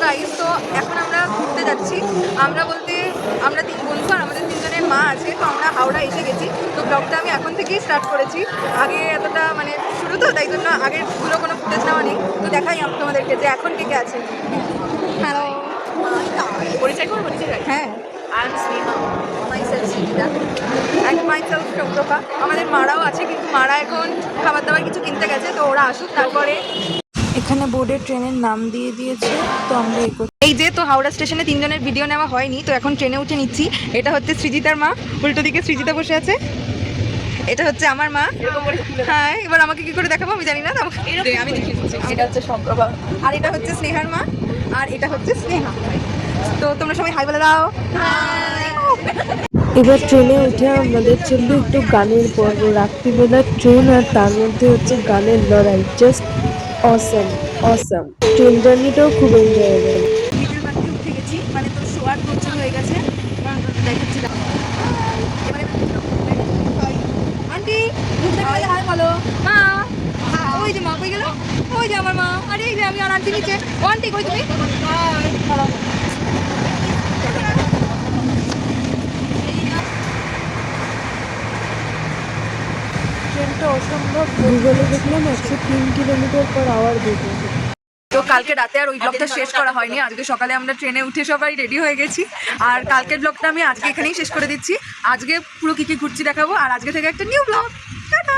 Guys, তো এখন আমরা ঘুরতে যাচ্ছি। আমরা বলতে আমরা 3 বন্ধু আর আমাদের 3 জনের মা আছে। তো আমরা হাওড়া এসে গেছি। তো ব্লগটা আমি এখন থেকেই স্টার্ট করেছি। আগে এতটা মানে শুরু তো, তাই জন্য আগেরগুলো কোনো ফুটেজ নেওয়া নেই। তো দেখাই তোমাদেরকে যে এখন কে কে আছে। হ্যালো, পরিচয় করবো নিজের? হ্যাঁ, I am Sneha. Myself Suchita and myself Sourava. আমাদের মারাও আছে, কিন্তু মারা এখন খাবার দাবার কিছু কিনতে গেছে। তো ওরা আসুক, তারপরে এখানে বোর্ডে ট্রেনের নাম দিয়ে দিয়েছে, তো আমরা এই যে তো হাওড়া স্টেশনে 3 জনের ভিডিও নেওয়া হয়নি, তো এখন ট্রেনে উঠে নিচ্ছি। এটা হচ্ছে সৃজিতার মা, উল্টো দিকে সৃজিতা বসে আছে। এটা হচ্ছে আমার মা। হ্যাঁ, এবার আমাকে কি করে দেখাবো আমি জানি না, আমি দেখিয়ে দিচ্ছি। এটা হচ্ছে সম্প্রভা, আর এটা হচ্ছে স্নেহার মা, আর এটা হচ্ছে স্নেহা। তো তোমরা সবাই হাই বলে দাও। এবার ট্রেনে উঠে আমাদের চললো একটু গানের পর্ব। রাত্রিবেলার ট্রেন আর তার মধ্যে হচ্ছে গানের লড়াই। Just awesome awesome. ট্রেন জার্নিটাও খুব এনজয়েবল। ভিডিওর বাড়িতে উঠে গেছি, মানে তোর শোয়ার প্রচুর হয়ে গেছে। দেখাচ্ছি দাও। আন্টি হাই বলো। মা, ওই যে মা কই গেল, ওই যে আমার মা। আরে এই যে আমি আর আন্টি নিচে। ও আন্টি কই তুমি? হাই। ট্রেনটা অসম্ভব। গুগলে দেখলাম 103 কিলোমিটার/আওয়ার বেগে। তো কালকে রাতে আর ওই ব্লগটা শেষ করা হয়নি। আজকে সকালে আমরা ট্রেনে উঠে সবাই রেডি হয়ে গেছি। আর কালকের ব্লগটা আমি আজকে এখানেই শেষ করে দিচ্ছি। আজকে পুরো কী কী ঘুরছি দেখাবো, আর আজকে থেকে একটা নিউ ব্লগ। টাটা।